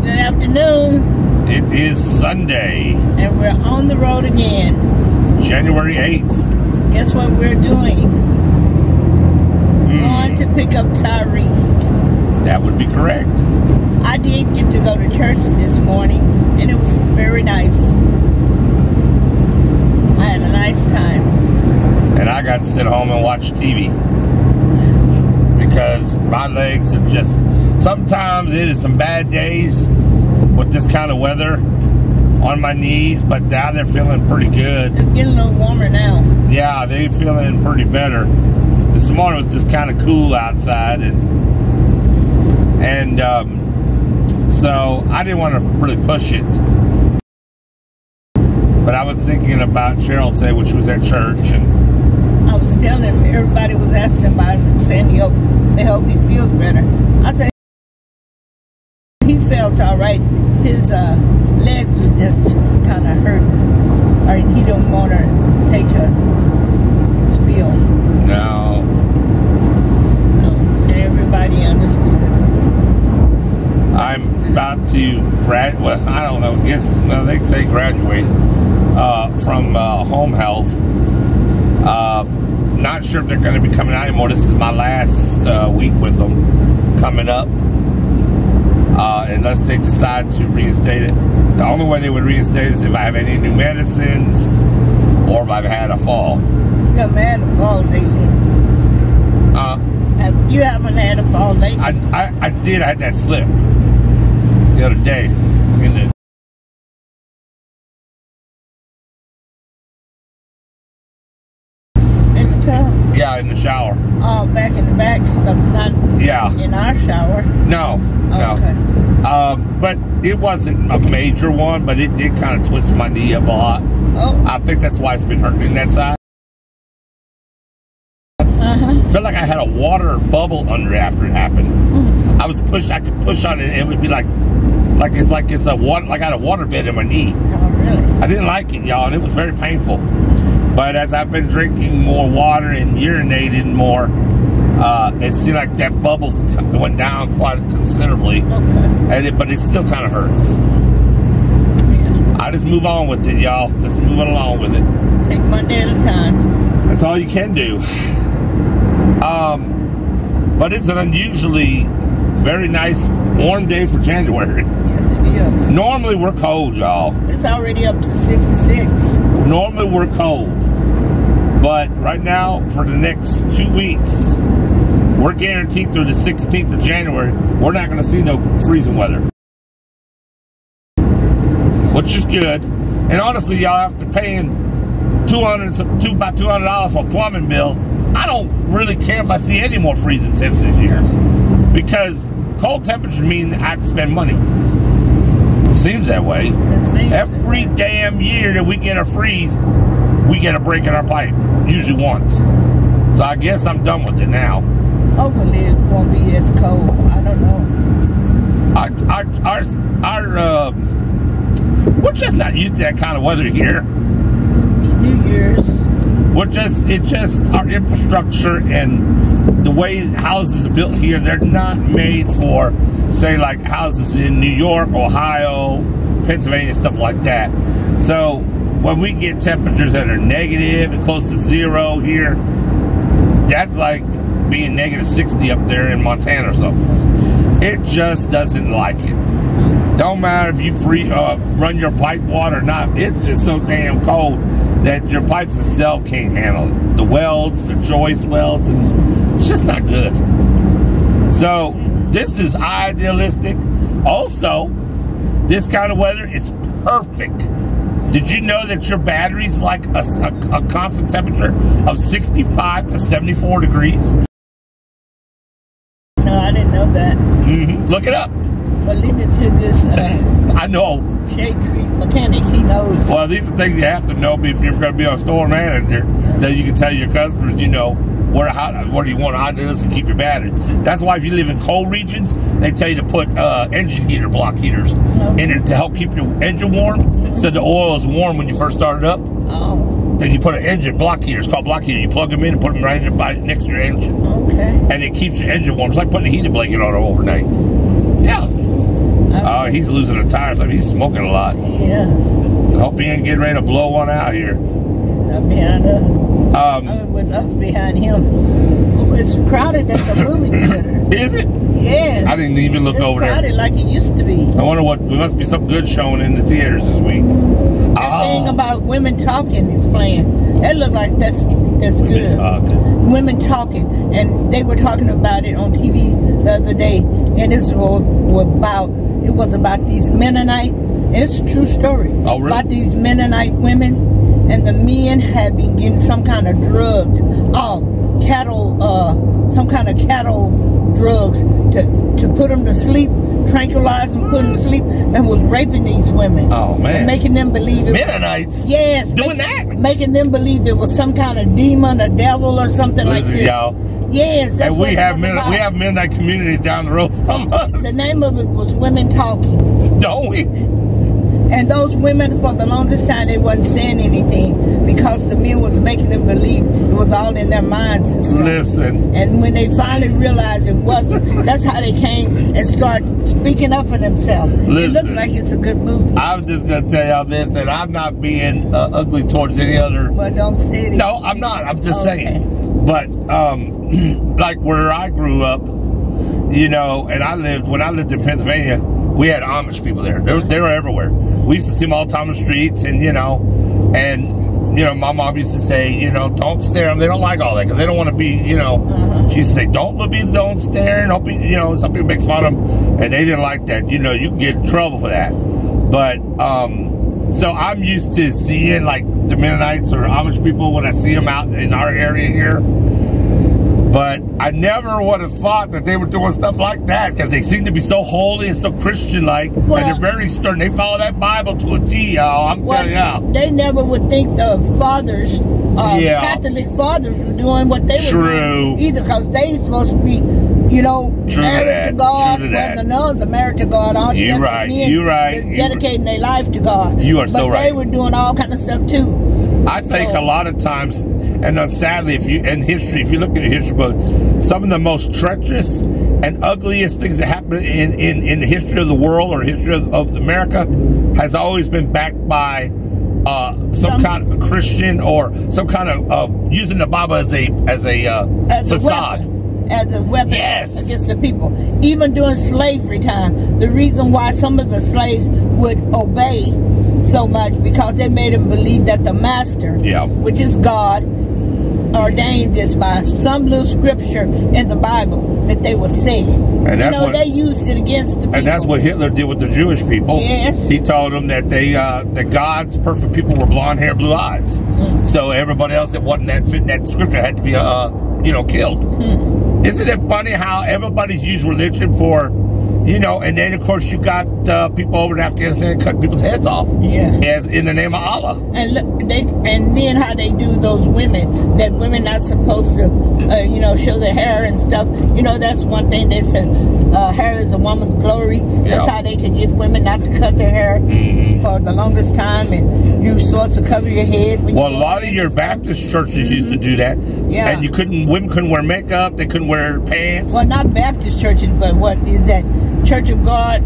Good afternoon. It is Sunday. And we're on the road again. January 8th. Guess what we're doing? Going to pick up Tyree. That would be correct. I did get to go to church this morning, and it was very nice. I had a nice time. And I got to sit home and watch TV. Because my legs are just... Sometimes it is some bad days with this kind of weather on my knees, but now they're feeling pretty good. It's getting a little warmer now. Yeah, they're feeling pretty better. This morning was just kind of cool outside, and so I didn't want to really push it. But I was thinking about Cheryl today when she was at church, and I was telling him, everybody was asking about him and saying they hope he feels better. I said he felt all right. His legs were just kind of hurting. I mean, he don't want to take a spill. no. So everybody understood. I'm about to graduate. Well, I don't know. Well, they say graduate from home health. Not sure if they're going to be coming out anymore. This is my last week with them coming up. Unless they decide to reinstate it. The only way they would reinstate it is if I have any new medicines or if I've had a fall. You haven't had a fall lately. You haven't had a fall lately? I did. I had that slip the other day. In the tub? Yeah, in the shower. Oh, back in the back? Because not in our shower? No. No. Okay. But it wasn't a major one, but it did kind of twist my knee up a lot. Oh. I think that's why it's been hurting that side. I felt like I had a water bubble under it after it happened. I could push on it, and it would be like it's a water, like I had a water bed in my knee. Oh, really? I didn't like it, y'all, and it was very painful. But as I've been drinking more water and urinating more, it seemed like that bubble went down quite considerably. Okay. But it still kind of hurts. Yeah. I just move on with it, y'all. Just moving along with it. Take one day at a time. That's all you can do. But it's an unusually very nice warm day for January. Yes, it is. Normally we're cold, y'all. It's already up to 66. Normally we're cold. But right now, for the next 2 weeks, we're guaranteed through the 16th of January, we're not going to see no freezing weather. Which is good. And honestly, y'all, after paying about $200 for a plumbing bill, I don't really care if I see any more freezing temps this year. Because cold temperatures mean I have to spend money. It seems that way. Every damn year that we get a freeze, we get a break in our pipe. Usually once. So I guess I'm done with it now. Hopefully it won't be as cold. I don't know. We're just not used to that kind of weather here. New Year's. It's just our infrastructure and the way houses are built here, they're not made for, say, like houses in New York, Ohio, Pennsylvania, stuff like that. So when we get temperatures that are negative and close to zero here, that's like being negative 60 up there in Montana or something. It just doesn't like it. Don't matter if you run your pipe water or not. It's just so damn cold that your pipes itself can't handle it. The welds, the joist welds, and it's just not good. So this is idealistic. Also, this kind of weather is perfect. Did you know that your battery's like a constant temperature of 65 to 74 degrees? No, I didn't know that. Look it up. But leave it to this I know. shade tree mechanic. He knows. Well, these are things you have to know if you're going to be a store manager, so you can tell your customers, you know, where do you want to do this and keep your batteries. That's why if you live in cold regions, they tell you to put engine heater, block heaters in it to help keep your engine warm. So the oil is warm when you first start it up. Oh. Then you put an engine block heater. It's called block heater. You plug them in and put them right next to your engine. Okay. And it keeps your engine warm. It's like putting a heated blanket on it overnight. Yeah. Oh, he's losing the tires. I mean, he's smoking a lot. Yes. I hope he ain't getting ready to blow one out here. Not behind us. With us behind him. Oh, it's crowded at the movie theater. Is it? Yes. I didn't even look over there. It's crowded like it used to be. I wonder what. There must be something good showing in the theaters this week. That thing about women talking is playing. That looked like that's good. Women talking. Women talking, and they were talking about it on TV the other day, and it was about these Mennonite. It's a true story. Oh, really? About these Mennonite women, and the men had been getting some kind of drugs. Some kind of cattle drugs to put them to sleep, tranquilize them, put them to sleep, and was raping these women. Oh, man. And making them believe it. Mennonites? Yes. Doing that? Making them believe it was some kind of demon, a devil, or something like this. Y'all. Yes. That's And we have Mennonite community down the road from us. The name of it was Women Talking. Don't we? And those women, for the longest time, they wasn't saying anything because the men was making them believe it was all in their minds and stuff. Listen. And when they finally realized it wasn't, that's how they came and started speaking up for themselves. Listen. It looks like it's a good movie. I'm just going to tell y'all this, and I'm not being ugly towards any other. But don't say it. No, I'm not. I'm just saying. But, like where I grew up, you know, and when I lived in Pennsylvania, we had Amish people there. They were everywhere. We used to see them all the time on the streets, and, you know, my mom used to say, you know, don't stare at them. They don't like all that because they don't want to be, you know, she used to say, don't stare, and don't be, you know, some people make fun of them, and they didn't like that. You know, you can get in trouble for that. But, so I'm used to seeing, like, the Mennonites or Amish people when I see them out in our area here. But I never would have thought that they were doing stuff like that because they seem to be so holy and so Christian-like, and they're very stern. They follow that Bible to a T, y'all. I'm telling y'all. They never would think the fathers, Catholic fathers, were doing what they were doing either, because they supposed to be, you know, married to God. Well, the nuns are married to God. You're right. You're right. Dedicating their life to God. You are so right. But they were doing all kind of stuff too. I think a lot of times, and sadly, if you look at the history books, some of the most treacherous and ugliest things that happen in the history of the world or history of America has always been backed by some kind of Christian or some kind of using the Bible as a facade. As a weapon against the people. Even during slavery time, the reason why some of the slaves would obey so much, because they made them believe that the master, which is God, ordained this by some little scripture in the Bible that they would say. And that's they used it against the people. And that's what Hitler did with the Jewish people. Yes. He told them that that God's perfect people were blonde hair, blue eyes. So everybody else that wasn't that scripture had to be killed. Isn't it funny how everybody's used religion for, and then of course you got people over in Afghanistan cutting people's heads off, as in the name of Allah. And then how they do those women, that women not supposed to, show their hair and stuff. That's one thing they said. Hair is a woman's glory. That's how they could get women not to cut their hair for the longest time, and you're supposed to cover your head. When a lot of your Baptist churches used to do that. Yeah. And women couldn't wear makeup. They couldn't wear pants. Well, not Baptist churches, but what is that? Church of God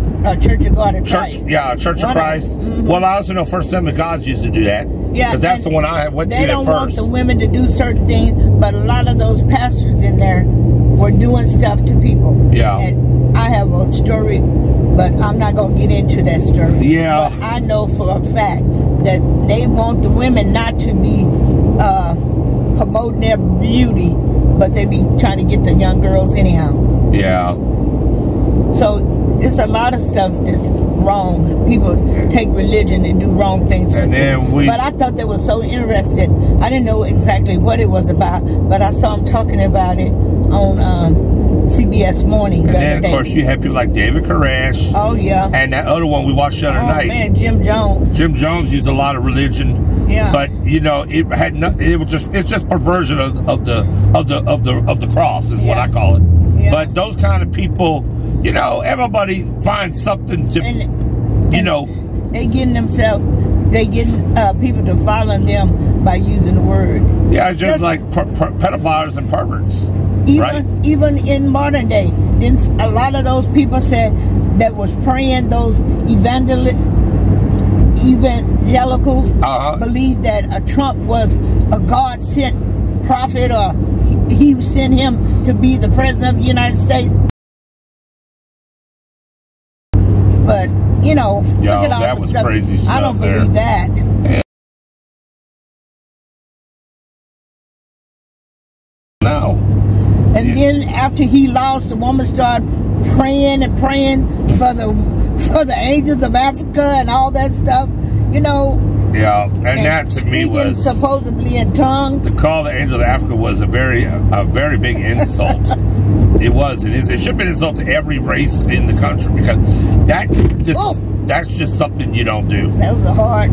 in Christ. Yeah, Church of Christ. Well, I also know First Assembly of God used to do that. Yeah, because that's the one I went to at first. They don't want the women to do certain things, but a lot of those pastors in there were doing stuff to people. Yeah. And I have a story, but I'm not going to get into that story. Yeah. But I know for a fact that they want the women not to be promoting their beauty, but they be trying to get the young girls anyhow. Yeah. So it's a lot of stuff that's wrong. People take religion and do wrong things with it. But I thought they were so interested. I didn't know exactly what it was about, but I saw them talking about it on CBS Morning. And then, of course, you had people like David Koresh. Oh, yeah. And that other one we watched the other night. Oh, man, Jim Jones. Jim Jones used a lot of religion. Yeah. But, you know, it had nothing. It's just perversion of the cross is what I call it. Yeah. But those kind of people, you know, everybody finds something to, you know. They getting people to follow them by using the word. Yeah, just like pedophiles and perverts. Even in modern day, then a lot of those people said that was praying, those evangelicals believed that Trump was a God-sent prophet, or he sent him to be the president of the United States. But, you know, look at all that the was stuff. crazy stuff. I don't believe that. Yeah. No. And then after he lost, the woman started praying and praying for the angels of Africa and all that stuff, you know. Yeah, and that to me was supposedly in tongues. To call the angels of Africa was a very big insult. It was. It is. It should have been an insult to every race in the country, because that's just something you don't do. That was a hard.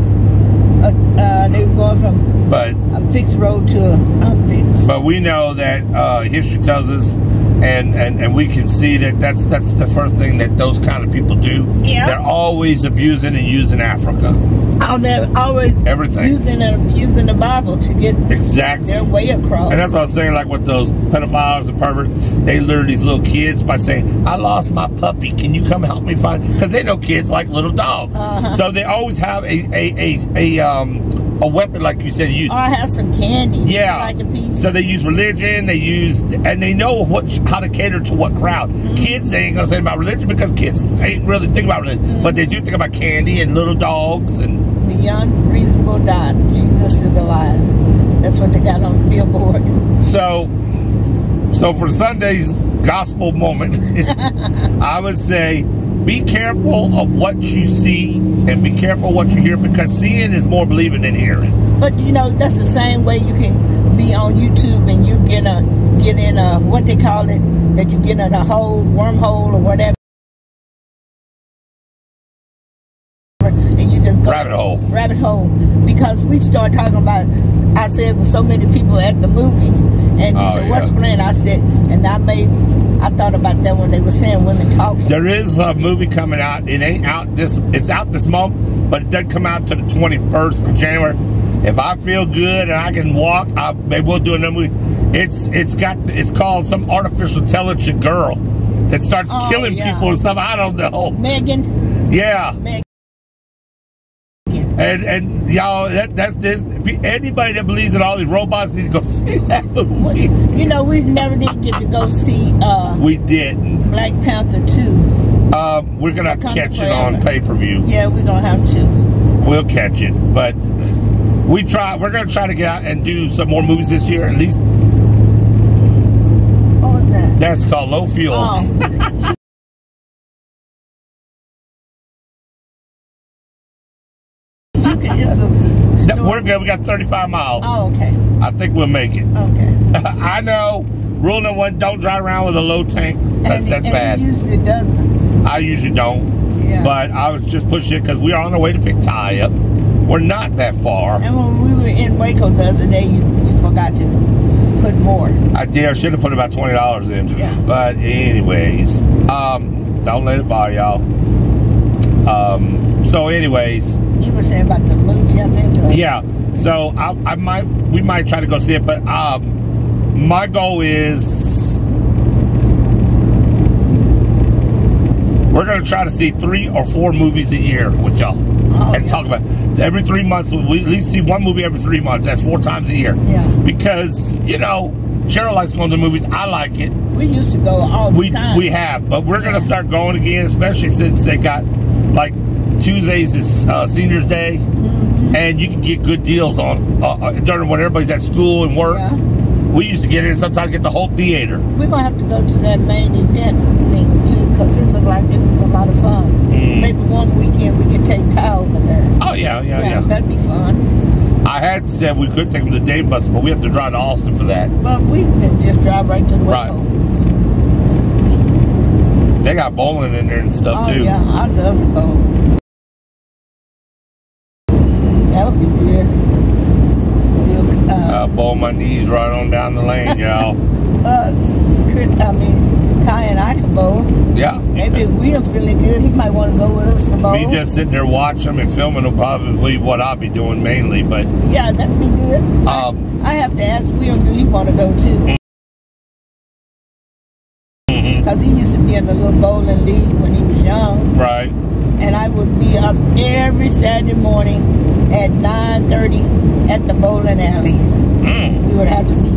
They were going from a fixed road to an unfixed. But we know that history tells us, and we can see that that's the first thing that those kind of people do. Yeah. They're always abusing and using Africa. Oh, they're always everything using and abusing the Bible to get their way across. And that's what I was saying, like with those pedophiles and perverts, they lure these little kids by saying, "I lost my puppy. Can you come help me find?" Because they know kids like little dogs, so they always have a weapon, like you said. Or I have some candy. Yeah. Like a piece. So they use religion. And they know how to cater to what crowd. Kids, they ain't gonna say about religion, because kids ain't really think about religion, but they do think about candy and little dogs and. Beyond reasonable doubt, Jesus is alive. That's what they got on the billboard. So for Sunday's gospel moment, I would say be careful of what you see and be careful what you hear, because seeing is more believing than hearing. But you know, that's the same way you can be on YouTube and you get in a what they call it, that you get in a hole, wormhole or whatever. Rabbit hole. Because we started talking about, I said, with so many people at the movies, and you said, what's playing? I said, and I thought about that when they were saying women talking. There is a movie coming out. It ain't out it's out this month, but it doesn't come out to the 21st of January. If I feel good and I can walk, maybe we'll do another movie. It's called some artificial intelligent girl that starts killing people or something. I don't know. Megan. Yeah. Megan. And y'all, that's this. Anybody that believes in all these robots need to go see that movie. You know, we never did get to go see. We didn't. Black Panther 2. We're gonna have to catch it on pay-per-view. Yeah, we're gonna have to. We'll catch it, but we're gonna try to get out and do some more movies this year, at least. What was that? That's called Low Fuel. Oh. We're good. We got 35 miles. Oh, okay. I think we'll make it. Okay. I know. Rule number 1: don't drive around with a low tank. That's bad. It usually doesn't. I usually don't. Yeah. But I was just pushing it because we are on our way to pick Ty up. We're not that far. And when we were in Waco the other day, you forgot to put more. I did. I should have put about $20 in. Yeah. But anyways, don't let it bother y'all. So anyways. You were saying about the movie, I think. Yeah. So we might try to go see it, but my goal is we're going to try to see 3 or 4 movies a year with y'all and talk about it. So every 3 months, we at least see 1 movie every 3 months. That's 4 times a year. Yeah. Because, you know, Cheryl likes going to the movies. I like it. We used to go all the time. We have, but we're going to start going again, especially since they got, like, Tuesdays is Seniors Day, and you can get good deals on during when everybody's at school and work. Yeah. We used to get in and sometimes get the whole theater. We're going to have to go to that main event thing, too, because it looked like it was a lot of fun. Maybe one weekend we could take Ty over there. Oh, yeah. That'd be fun. I I had said we could take them to Dave Buster, but we have to drive to Austin for that. Well, we can just drive right to the way home. They got bowling in there and stuff too. Yeah, I love the bowling. That would be good. Bowl my knees right on down the lane, y'all. Ty and I can bowl. Yeah. Maybe if we are feeling good, he might want to go with us to bowl. Me just sitting there watching them and filming them, probably what I'll be doing mainly, but yeah, that'd be good. I have to ask William, do he want to go too? Because he used to be in the little bowling league when he was young. Right. And I would be up every Saturday morning at 9:30 at the bowling alley. We would have to be,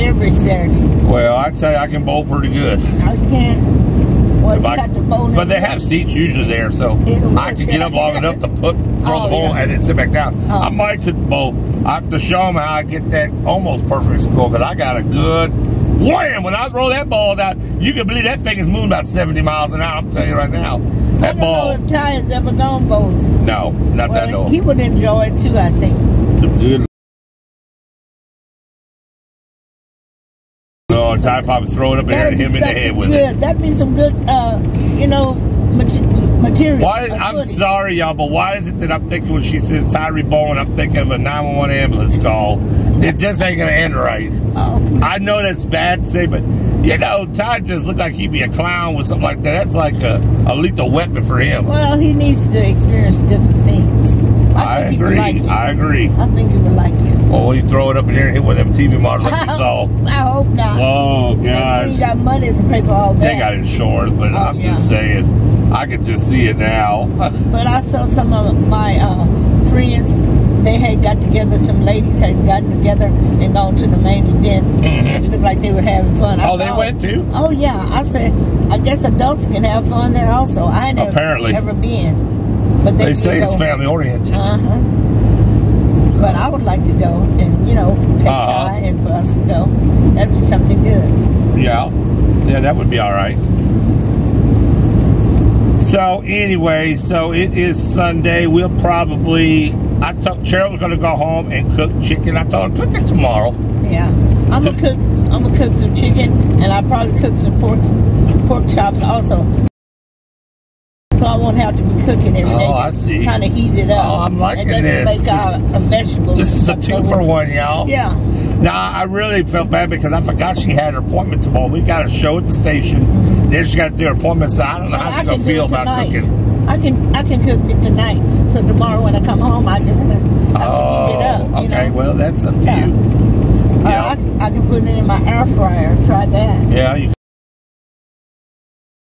every Saturday. Well, I tell you, I can bowl pretty good. No, you can't. Well, you got the bowling. But they have seats usually there, so I can get up long enough to throw the ball and then sit back down. I might could bowl. I have to show them how I get that almost perfect score, because I got a good wham. When I throw that ball down, you can believe that thing is moving about 70 miles an hour. I'm telling you right now. That ball. I don't know if Ty has ever gone bowling. No, not that old. He would enjoy it too, I think. Good. No, Ty probably throw it up there and hit him in the head with it. That'd be some good, material. I'm sorry, y'all, but why is it that I'm thinking when she says Tyree Bowen, I'm thinking of a 911 ambulance call? It just ain't going to end right. I know that's bad to say, but, Ty just looked like he'd be a clown with something like that. That's like a lethal weapon for him. Well, he needs to experience different things. I agree. I agree. I think he would like it. Well, when you throw it up in there and hit one of them TV models like you saw. I hope not. Oh, gosh. They got money to pay for all that. They got insurance, but I'm just saying. I can just see it now. But I saw some of my friends, they had got together, some ladies had gotten together and gone to the main event. It looked like they were having fun. They went too? Oh, yeah. I said, I guess adults can have fun there also. I ain't never been. But they say it's family oriented. But I would like to go and, take Ty and for us to go. That'd be something good. Yeah. Yeah, that would be all right. So, anyway, it is Sunday. We'll probably... I told Cheryl was going to go home and cook chicken. I told her, cook it tomorrow. Yeah. I'm going to cook some chicken, and I'll probably cook some pork chops also. So I won't have to be cooking every day. Oh, I see. Kind of heat it up. Oh, I'm liking this. And just make our vegetables. This is a 2-for-1, y'all. Yeah. Now, I really felt bad because I forgot she had her appointment tomorrow. We got a show at the station. Then she got to do her appointment, so I don't know how she's going to feel about cooking. I can cook it tonight. So tomorrow when I come home, I just have to heat it up. Okay. Well, that's up to you. I can put it in my air fryer and try that. Yeah, you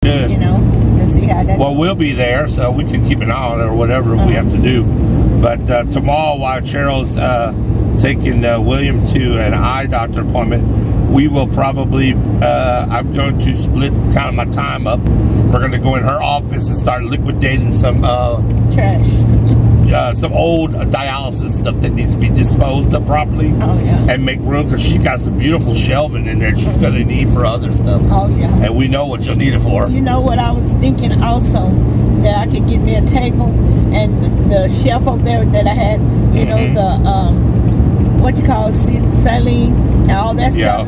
could. To see how that Well, we'll be there, so we can keep an eye on it or whatever we have to do. But tomorrow, while Cheryl's taking William to an eye doctor appointment, we will probably, I'm going to split kind of my time up. We're going to go in her office and start liquidating some trash. Some old dialysis stuff that needs to be disposed of properly. Oh, yeah. And make room, because she's got some beautiful shelving in there she's going to need for other stuff. Oh, yeah. And we know what you'll need it for. You know what I was thinking also? That I could get me a table and the shelf over there that I had, what you call saline and all that stuff.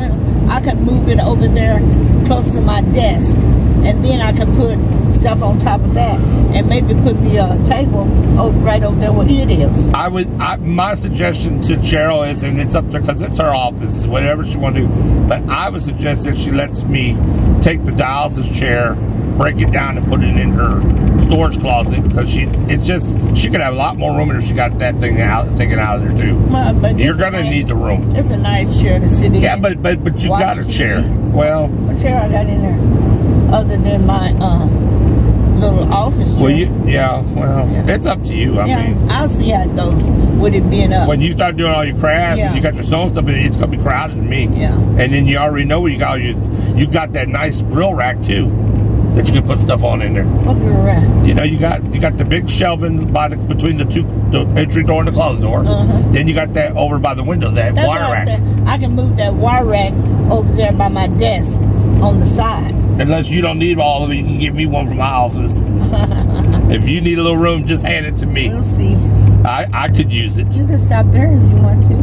I could move it over there close to my desk, and then I could put stuff on top of that, and maybe put me a table right over there where it is. My suggestion to Cheryl is, and it's up there because it's her office, whatever she want to do, but I would suggest that she lets me take the dialysis chair, break it down, and put it in her storage closet, because she could have a lot more room if she got that thing taken out of there too. But you're gonna need the room. It's a nice chair to sit in. Yeah, but you got a chair. Well, what chair I got in there other than my little office chair? Well, it's up to you. I mean, I'll see how it goes with it being up. When you start doing all your crafts and you got your sewing stuff in it, it's gonna be crowded to me. Yeah. And then you already know where you got that nice grill rack too, that you can put stuff on in there. What grill rack? You got the big shelving between the entry door and the closet door. Then you got that over by the window, that wire rack. I can move that wire rack over there by my desk on the side. Unless you don't need all of it, you can give me one from my office. If you need a little room, just hand it to me. We'll see. I could use it. You can stop there if you want to.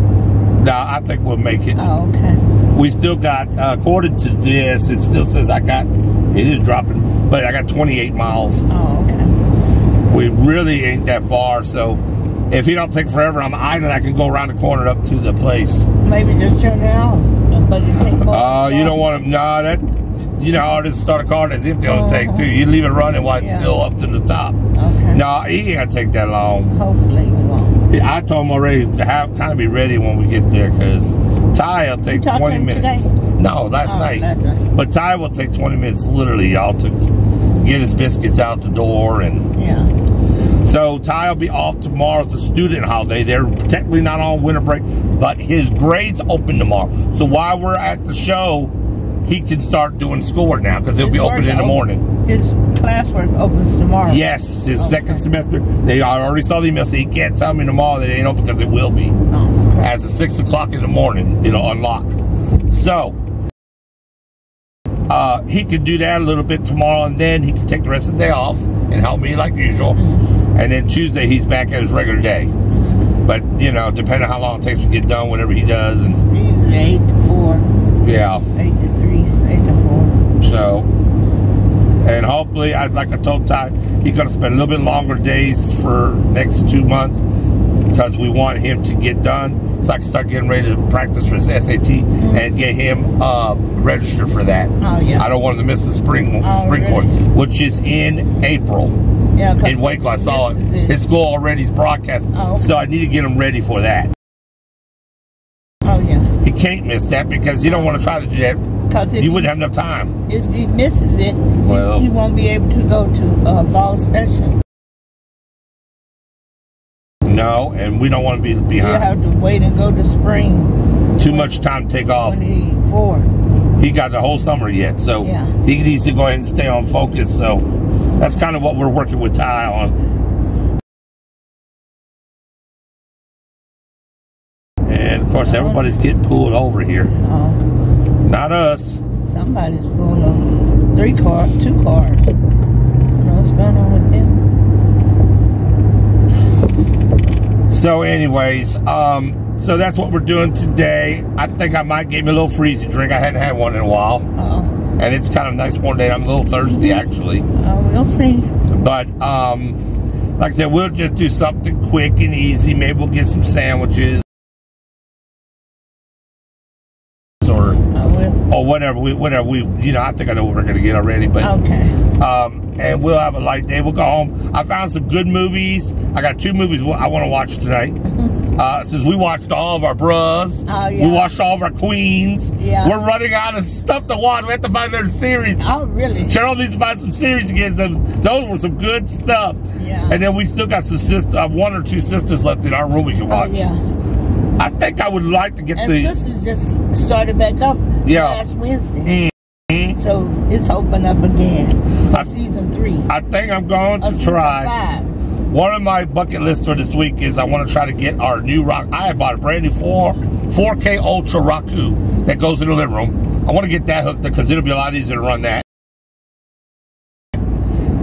No, I think we'll make it. Oh, okay. We still got, according to this, it still says it is dropping, but I got 28 miles. Oh, okay. We really ain't that far, so if he don't take forever, I'm idling, I can go around the corner up to the place. Maybe just turn it off. But it take more you don't want to, no, that, you know how it is to start a car that's empty on the tank, too. You leave it running while it's still up to the top. Okay. No, he ain't going to take that long. Hopefully it won't. I told him already to kind of be ready when we get there, because Ty will take 20 minutes. Today? No, last night. But Ty will take 20 minutes, literally, y'all, to get his biscuits out the door. And so Ty will be off tomorrow. It's a student holiday. They're technically not on winter break, but his grades open tomorrow. So while we're at the show, he can start doing schoolwork now, because he'll be open in the morning. His classwork opens tomorrow. Yes, his second semester. I already saw the email, so he can't tell me tomorrow that it ain't open, because it will be. Oh, okay. As of 6 o'clock in the morning, it'll unlock. So, he can do that a little bit tomorrow, and then he can take the rest of the day off and help me like usual. And then Tuesday, he's back at his regular day. But, you know, depending on how long it takes to get done, whatever he does. And usually 8 to 4. Yeah. 8 to 3, 8 to 4. So, and hopefully, like I told Ty, he's going to spend a little bit longer days for next 2 months, because we want him to get done so I can start getting ready to practice for his SAT and get him registered for that. Oh, yeah. I don't want him to miss the spring really? course, which is in April. Yeah, in Waco. I saw it. His school already is broadcast. Oh, okay. So I need to get him ready for that. Oh, yeah. He can't miss that, because you don't want to try to do that. You wouldn't have enough time. If he misses it, well, he won't be able to go to fall session. No, and we don't want to be behind. You have to wait and go to spring. Too much time to take off. 24. He got the whole summer yet, so he needs to go ahead and stay on focus. So that's kind of what we're working with Ty on. And of course, everybody's getting pulled over here. Not us. Somebody's pulled over. 2 cars. I don't know what's going on with them. So anyways, so that's what we're doing today. I think I might get me a little freezy drink. I hadn't had one in a while. And it's kind of a nice warm day. I'm a little thirsty, actually. We'll see. But, like I said, we'll just do something quick and easy. Maybe we'll get some sandwiches. Or whatever we, you know, I think I know what we're going to get already. But, and we'll have a light day. We'll go home. I found some good movies. I got 2 movies I want to watch tonight. Since we watched all of our bros, we watched all of our queens. We're running out of stuff to watch. We have to find another series. Oh, really? Cheryl needs to find some series again. Those were some good stuff. And then we still got some 1 or 2 sisters left in our room we can watch. I think I would like to get sisters just started back up last Wednesday. So it's open up again for season 3. I think I'm going to try. 5. One of my bucket lists for this week is I want to try to get our new rock. I have bought a brand new 4K Ultra Roku that goes in the living room. I want to get that hooked up, because it'll be a lot easier to run that.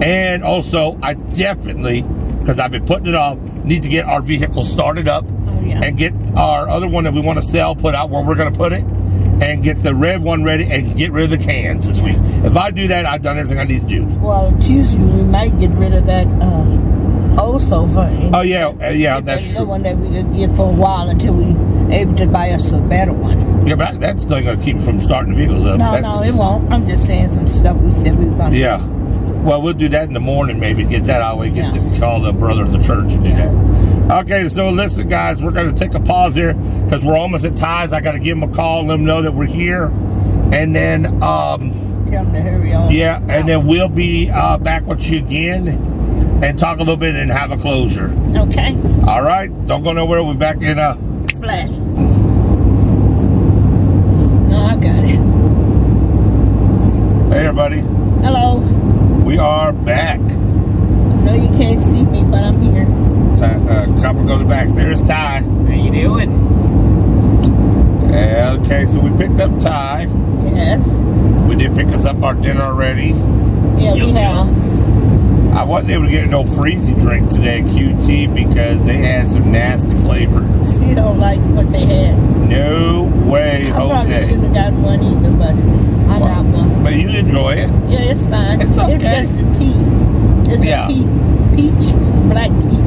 And also, I definitely, because I've been putting it off, need to get our vehicle started up and get our other one that we want to sell put out where we're going to put it, and get the red one ready and get rid of the cans this week. If I do that, I've done everything I need to do. Well, Tuesday we might get rid of that old sofa. Oh, yeah, that's true. The one that we could get for a while until we able to buy us a better one. Yeah, but that's still going to keep from starting the vehicles up. No, it won't. I'm just saying some stuff we said we were going to do. Well, we'll do that in the morning, maybe. Get that out of the way. Get to call the brothers of the church and do that. Okay, so listen, guys. We're going to take a pause here because we're almost at Ty's. I got to give them a call, let them know that we're here. And then... tell them to hurry on. Yeah, and then we'll be back with you again and talk a little bit and have a closure. Okay. All right. Don't go nowhere. We're back in a... Flash. No, I got it. Hey, everybody. Hello. We are back. I know you can't see me, but I'm here. Copper, go to the back. There's Ty. How you doing? Okay, so we picked up Ty. Yes. We did pick us up our dinner already. Yeah, we have. I wasn't able to get no freezy drink today at QT because they had some nasty flavors. You don't like what they had. No way, I probably Jose. shouldn't have gotten one either, but I got one. But you enjoy it. Yeah, it's fine. It's okay. It's just a tea. It's Yeah. a peach black tea.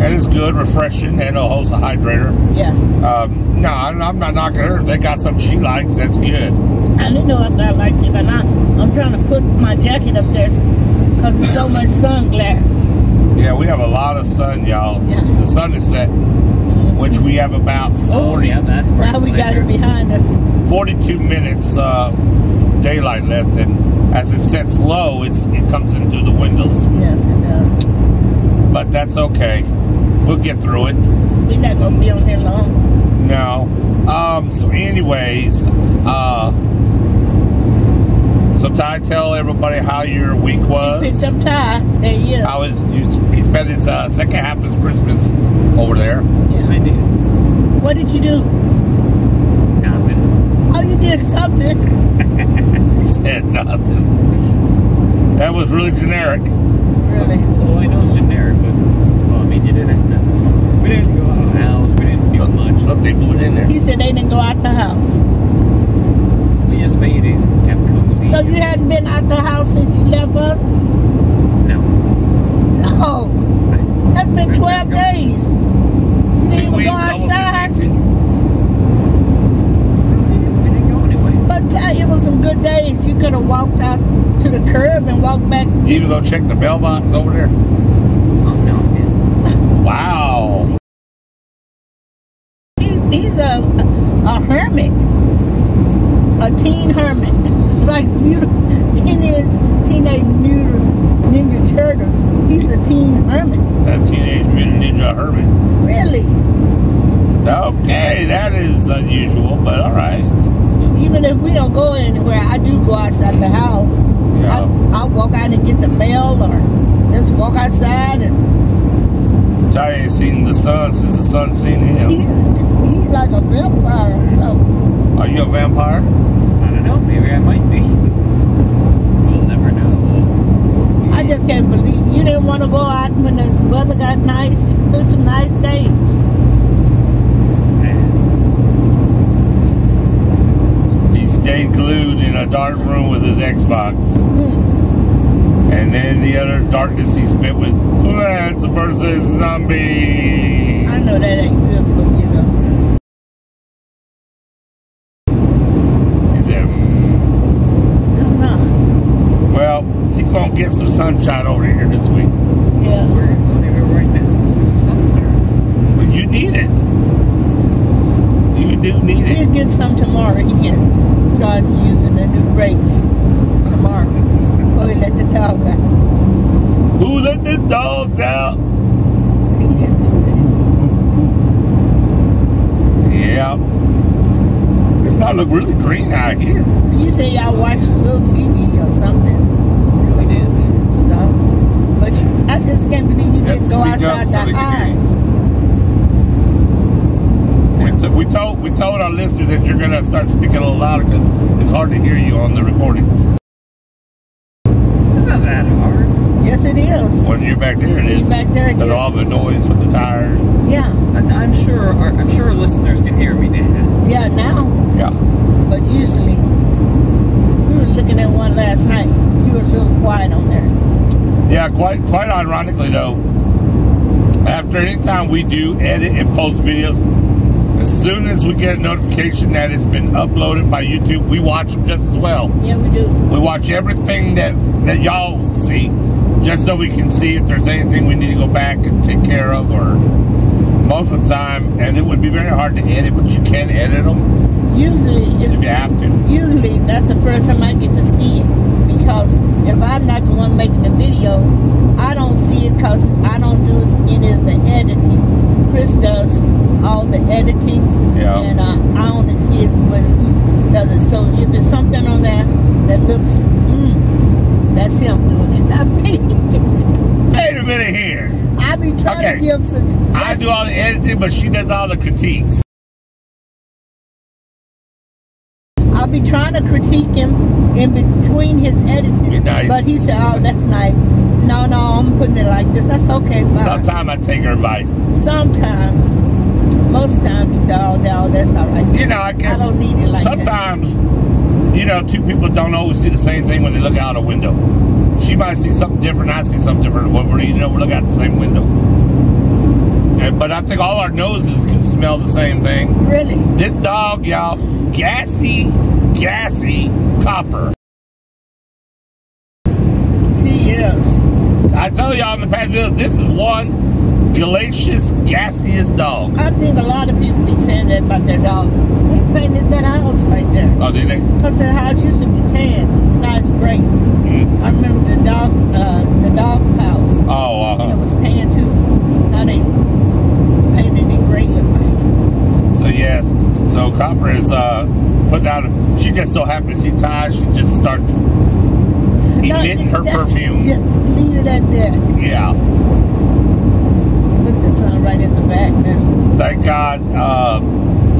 And it's good, refreshing, and a host of hydrator. Yeah. No, I'm not knocking her. If they got something she likes, that's good. I didn't know if I liked it or not. I'm trying to put my jacket up there because there's so much sun glare. Yeah, we have a lot of sun, y'all. Yeah. The sun is set, which we have about 40, yeah, that's Now we got it behind us. 42 minutes daylight left, and as it sets low, it comes in through the windows. Yes, it does. But that's okay. We'll get through it. We're not going to be on here long. No. So anyways, so Ty, tell everybody how your week was. Picked up Ty. There he is. How is he spent his second half of his Christmas over there? Yeah. I did. What did you do? Nothing. Oh, you did something. He said nothing. That was really generic. Really? Oh, I know it's generic, but well, I mean, you didn't. We didn't go out of the house. We didn't do much. Look, they moved in there. He said they didn't go out the house. We just stayed in, kept cozy. So you hadn't been out the house since you left us? No. Oh, that's been 12 days. You didn't even go outside. We didn't go anyway. But it was some good days. You could have walked out to the curb and walked back. Did you even go check the mailbox over there? Oh no, man. Wow. He's a hermit. A teen hermit. Like Teenage Mutant Ninja Turtles. He's a teen hermit. That Teenage Mutant Ninja Hermit. Really? Okay, that is unusual, but all right. Even if we don't go anywhere, I do go outside the house. Yeah. I'll walk out and get the mail or just walk outside and Ty ain't seen the sun since the sun's seen him. he's like a vampire or something. Are you a vampire? I don't know. Maybe I might be. We'll never know. I just can't believe you didn't want to go out when the weather got nice. It put some nice days. He stayed glued in a dark room with his Xbox. And then the other darkness he spent with Plants vs. Zombies. I know that ain't good for you, though. He said, I don't know. well, he's going to get some sunshine over here this week. Yeah. We're going here right now. Somewhere. But you need it. You do need it. He'll get some tomorrow. He can start using the new rates tomorrow before he let the dog out. Who let the dogs out? He can do Yeah. It's starting to look really green out here. it. You say y'all watch a little TV or something. We do. Movies and stuff. But I just can't believe you didn't go Speak up outside so the they can hear you. house. We told our listeners that you're going to start speaking a little louder because it's hard to hear you on the recordings. It's not that hard. Yes, it is. When you're back there, it is. He's back there Because again. of all the noise from the tires. Yeah. I'm sure our listeners can hear me, Dad. Yeah, now. Yeah. But usually, we were looking at one last night. You were a little quiet on there. Yeah, quite ironically though, after any time we do edit and post videos, as soon as we get a notification that it's been uploaded by YouTube, we watch them just as well. Yeah, we do. We watch everything that y'all see, just so we can see if there's anything we need to go back and take care of, or most of the time, and it would be very hard to edit, but you can edit them Usually, if you have to. usually that's the first time I get to see it. Because if I'm not the one making the video, I don't see it because I don't do any of the editing. Chris does all the editing, Yeah. and I only see it when he does it. So if it's something on there that looks, that's him doing it, not me. Wait a minute here. I be trying Okay. to give some. I do all the editing, but she does all the critiques. I'll be trying to critique him in between his editing. You're nice. But he said, oh, that's nice. No, I'm leaving it like this. I said, okay, fine. Sometimes I take her advice. Sometimes. Most times he said, oh, no, that's all right. You know, I guess I don't need it like sometimes, you know, two people don't always see the same thing when they look out a window. She might see something different, I see something different. When we're eating, we're looking out the same window. But I think all our noses can smell the same thing. Really? This dog, y'all, gassy copper. She is. I tell y'all in the past videos, this is one gaseous, gassiest dog. I think a lot of people be saying that about their dogs. They painted that house right there. Oh, did they? Because that house used to be tan. Now it's gray. I remember the dog house. Oh, And it was tan too. Now they painted it gray look like. So yes, so Copper is putting out. She gets so happy to see Ty, she just starts emitting her perfume. Just leave it at that. Yeah. Look, the sun right in the back now. Thank God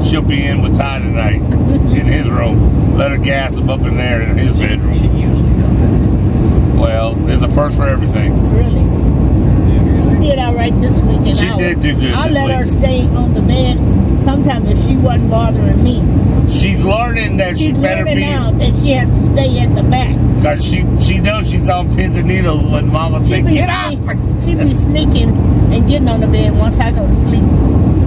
she'll be in with Ty tonight in his room. Let her gas him up in there in his bedroom. She usually does it. Well, there's a first for everything. Really? She did all right this weekend. She did do good I this let her week. stay on the bed sometimes if she wasn't bothering me. She's learning that she She's better learning be, now that she has to stay at the back. because she knows she's on pins and needles when Mama said, get out. She be sneaking and getting on the bed once I go to sleep.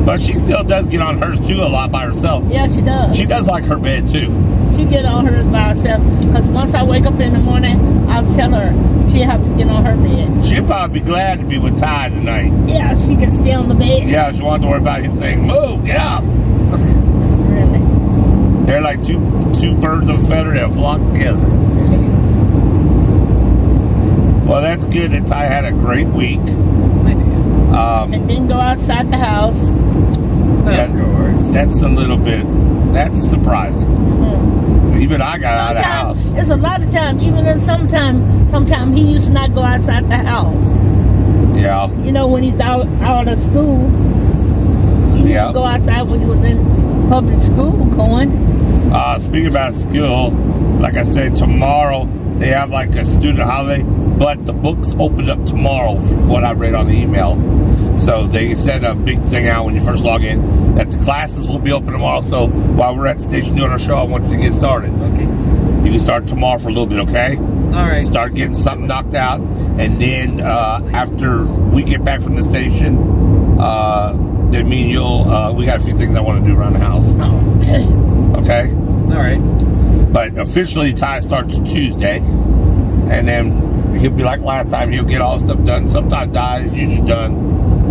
But she still does get on hers too a lot by herself. Yeah, she does. She does like her bed too. She get on hers by herself. Because once I wake up in the morning, I'll tell her she'll have to get on her bed. She'll probably be glad to be with Ty tonight. Yeah, she can stay on the bed. Yeah, she won't have to worry about him saying, move, get up. Really? They're like two birds of a feather that flock together. Really? Well, that's good that Ty had a great week. I did. And then go outside the house. Of course. That's a little bit, that's surprising. Even I got out of the house. It's a lot of times, even in sometimes he used to not go outside the house. Yeah. You know, when he's out of school, he used to go outside when he was in public school going. Speaking about school, like I said, tomorrow they have like a student holiday, but the books open up tomorrow from what I read on the email. So they sent a big thing out when you first log in that the classes will be open tomorrow. So while we're at the station doing our show, I want you to get started. Okay. You can start tomorrow for a little bit, okay? All right. Start getting something knocked out. And then after we get back from the station, then me and you'll, we got a few things I want to do around the house. Okay. Okay? All right. But officially, Ty starts Tuesday. And then he'll be like last time, he'll get all the stuff done. Sometimes Ty is usually done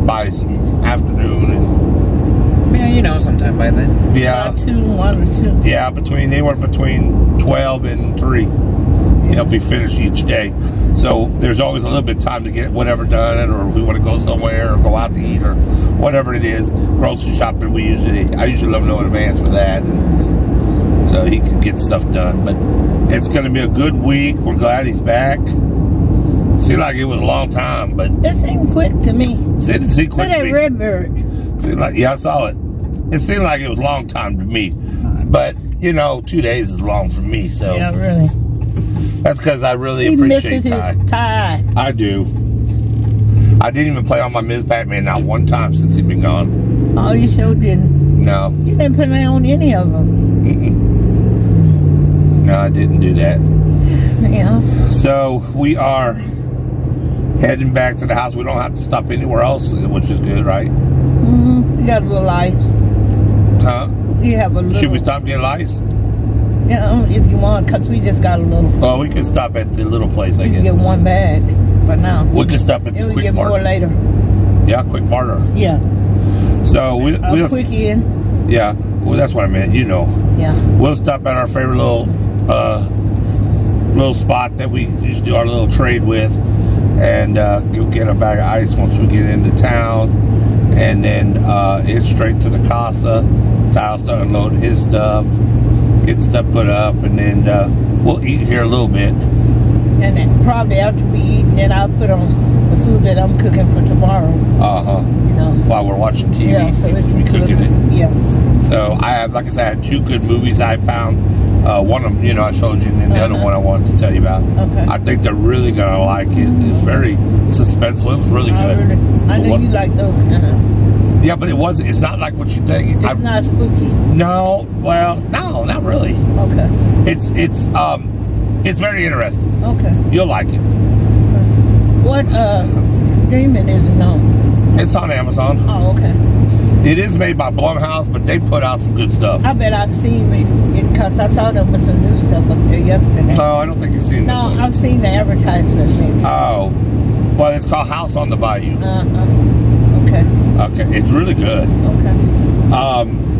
by afternoon. And, Yeah, you know, sometime by then. yeah. 1 or 2. Yeah, anywhere between 12 and 3. He'll be finished each day. So there's always a little bit of time to get whatever done, or if we want to go somewhere or go out to eat or whatever it is. Grocery shopping, I usually let him know in advance for that. And so he can get stuff done. But it's going to be a good week. We're glad he's back. Seemed like it was a long time, but It seemed quick to me. it didn't seem quick Look to at me. Redbird. Seemed like, yeah, I saw it. It seemed like it was a long time to me. But, you know, 2 days is long for me, so Yeah, really. that's because I really He appreciate misses Ty. his tie. I do. I didn't even play on my Ms. Batman not one time since he's been gone. Oh, you sure didn't. No. You didn't put me on any of them. No, I didn't do that. Yeah. So we are heading back to the house. We don't have to stop anywhere else, which is good, right? We got a little ice. Huh? You have a little. Should we stop getting ice? Yeah, if you want, because we just got a little. Oh, we can stop at the little place, I We can guess. get one bag for now. We can stop at the And we Quick get more Mart. later. Yeah, Quick Martyr. Yeah. So we A just, quick in. yeah, well, that's what I meant, you know. Yeah. We'll stop at our favorite little spot that we used to do our little trade with, and you'll get a bag of ice once we get into town, and then it's straight to the casa. Ty'll start unloading his stuff, get stuff put up, and then we'll eat here a little bit. And then probably after we eat, then I'll put on the food that I'm cooking for tomorrow. You know. While we're watching TV, Yeah, so it we can cooking it. Yeah. So I have, like I said, I had 2 good movies I found One of them, you know, I showed you, and then the other one I wanted to tell you about. Okay. I think they're really gonna like it. It's very suspenseful. It was really good. I know you like those kind of. Yeah, but it wasn't. It's not like what you think. It's not spooky. No, well, no, not really. Okay. It's very interesting. Okay. You'll like it. What streaming is it on? It's on Amazon. Oh, okay. It is made by Blumhouse, but they put out some good stuff. I bet I've seen it because I saw them with some new stuff up there yesterday. No, I don't think you've seen this one. No, I've seen the advertisement maybe. Oh, well, it's called House on the Bayou. Okay. Okay, it's really good. Okay.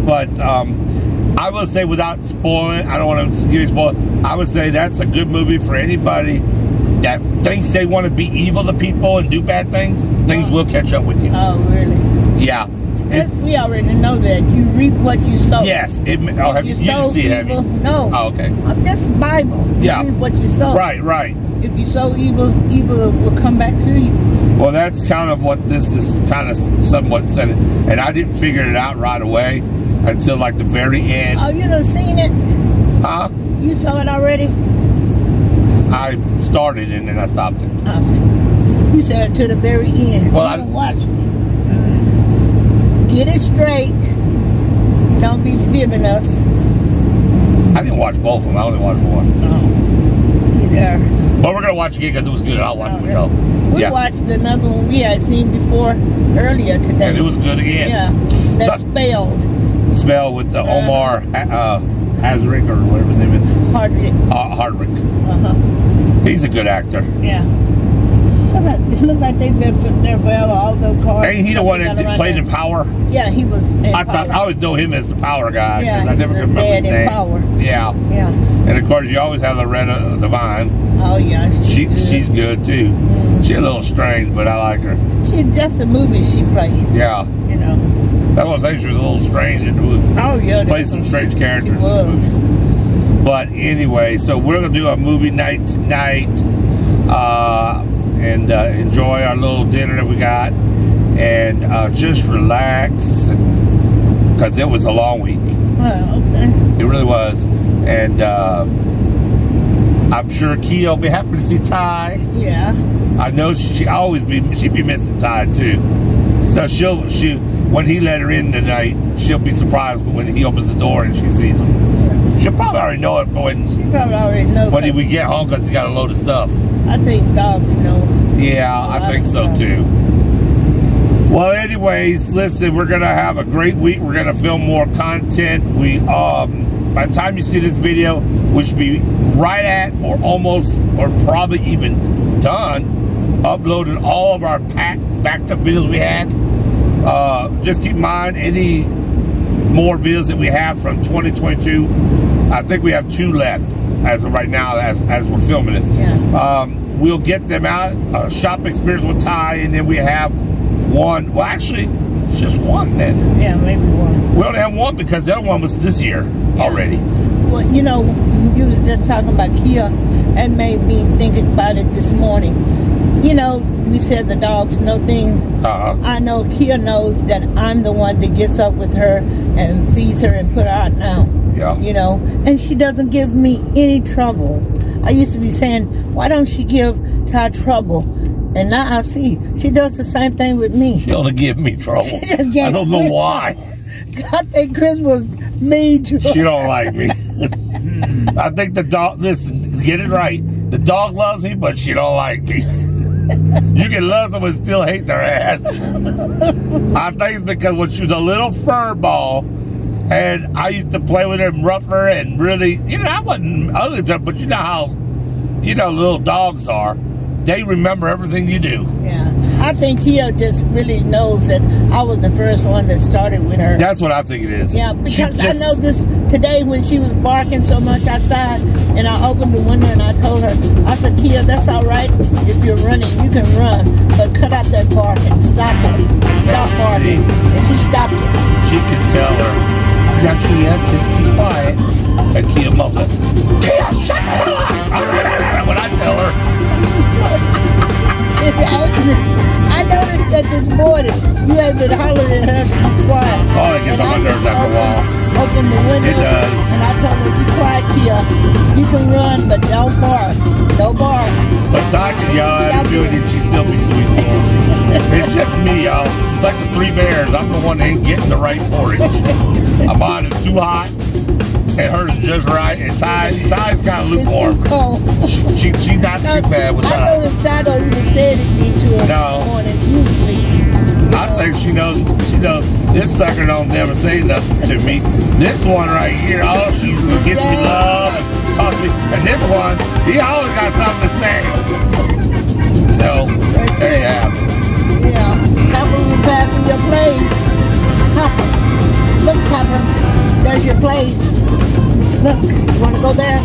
But I will say, without spoiling, I don't want to give you spoil. I would say that's a good movie for anybody that thinks they want to be evil to people and do bad things. Things will catch up with you. Oh, really? Yeah. We already know that. You reap what you sow. Yes. You didn't see it, have you? No. Oh, okay. This is Bible. You reap what you sow. Right, right. If you sow evil, evil will come back to you. Well, that's kind of what this is kind of somewhat said. And I didn't figure it out right away until like the very end. Oh, you done seen it? Huh? You saw it already? I started and then I stopped it. You said to the very end. Well, I watched it. Get it straight. Don't be fibbing us. I didn't watch both of them. I only watched one. Oh. See there. But we're going to watch it again because it was good. I'll watch it. Really? We watched another one we had seen before earlier today. And it was good again. Yeah. That's Spelled with the Omar Hazrick or whatever his name is. Hardrick. He's a good actor. Yeah. It looked like they've been there forever. All those cars. Ain't he the one that played in Power? Yeah, he was in Power. I always know him as the Power guy because I never could remember his name. Power. Yeah. Yeah. And of course, you always have Loretta Devine. Oh yeah, she's good too. She's a little strange, but I like her. That's the movie she played. Yeah. You know. That's what I'm saying. She was a little strange. Oh yeah. She played some strange characters. She was. But anyway, so we're gonna do a movie night tonight. And enjoy our little dinner that we got, and just relax, because it was a long week. Oh, okay. It really was, and I'm sure Kia will be happy to see Ty. Yeah. I know she'd be missing Ty too. So when he let her in tonight, she'll be surprised when he opens the door and she sees him. Yeah. She'll probably already know it, but she probably already knows. When we get home, because he got a load of stuff. I think dogs know. Yeah, I think so too. Well, anyways, listen, we're gonna have a great week. We're gonna film more content. By the time you see this video, we should be right at or almost or probably even done uploading all of our backed up videos we had. Just keep in mind any more videos that we have from 2022. I think we have 2 left as of right now as we're filming it. Yeah. We'll get them out, shop experience with Ty, and then we have one. Well, actually, it's just one then. Yeah, maybe one. We only have one because the other one was this year already. Well, you know, you was just talking about Kia. That made me think about it this morning. You know, we said the dogs know things. I know Kia knows that I'm the one that gets up with her and feeds her and put her out now. Yeah. You know, and she doesn't give me any trouble. I used to be saying, why don't she give Ty trouble? And now I see she does the same thing with me. She only give me trouble. I don't know why. I think Chris was mean to her. She don't like me. I think the dog, listen, get it right. The dog loves me, but she don't like me. You can love someone and still hate their ass. I think it's because when she was a little fur ball, and I used to play with her and rough her and really, you know, I wasn't ugly to her, but you know how, little dogs are. They remember everything you do. Yeah. I think Kia just really knows that I was the first one that started with her. That's what I think it is. Yeah, because I know this today when she was barking so much outside, and I opened the window and I told her, I said, Kia, that's all right. If you're running, you can run, but cut out that barking. Stop it. Stop barking. And she stopped it. She could tell her, now Kia, just be quiet. And Kia mumbled, Kia, shut the hell up! When I tell her. I noticed that this morning you had been hollering at her to be quiet. Oh, I guess I'm on nerves after a while. open the window. It does. And I told her, be quiet, Kia. You can run, but don't bark. Don't bark. But Ty can yell at her, and she still be sweet for him. It's just me, y'all. It's like the three bears. I'm the one that ain't getting the right porridge. Mine is too hot, and hers is just right. And Ty's kind of lukewarm. It's too cold. She's not too bad with I Ty. noticed I don't even say anything to her No. this morning, usually. I think she knows this sucker don't never say nothing to me. This one right here, oh, she gives me love, talks to me. And this one, he always got something to say. So, there you have it. Yeah. Copper, you passing your place. Copper. Look, Copper. There's your place. Look, you want to go there?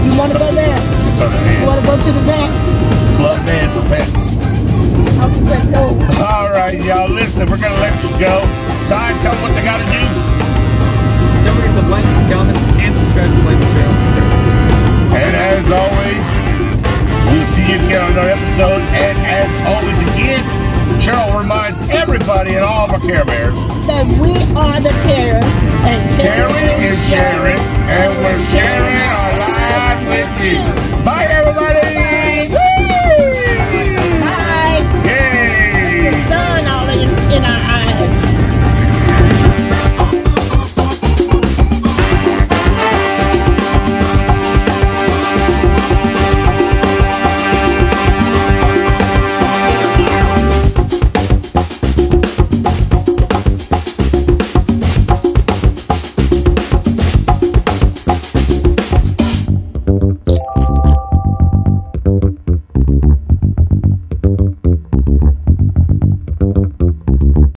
You want to go there? You want to go to the back? Club man for pets. Let's go. All right, y'all. Listen, we're gonna let you go. Ty, tell them what they gotta do. Don't forget to like, comment, and subscribe to the channel. And as always, we'll see you again on another episode. And as always, again, Cheryl reminds everybody and all of our Care Bears That we are the carers, and caring is sharing, and we're sharing our lives with you. Bye, everybody.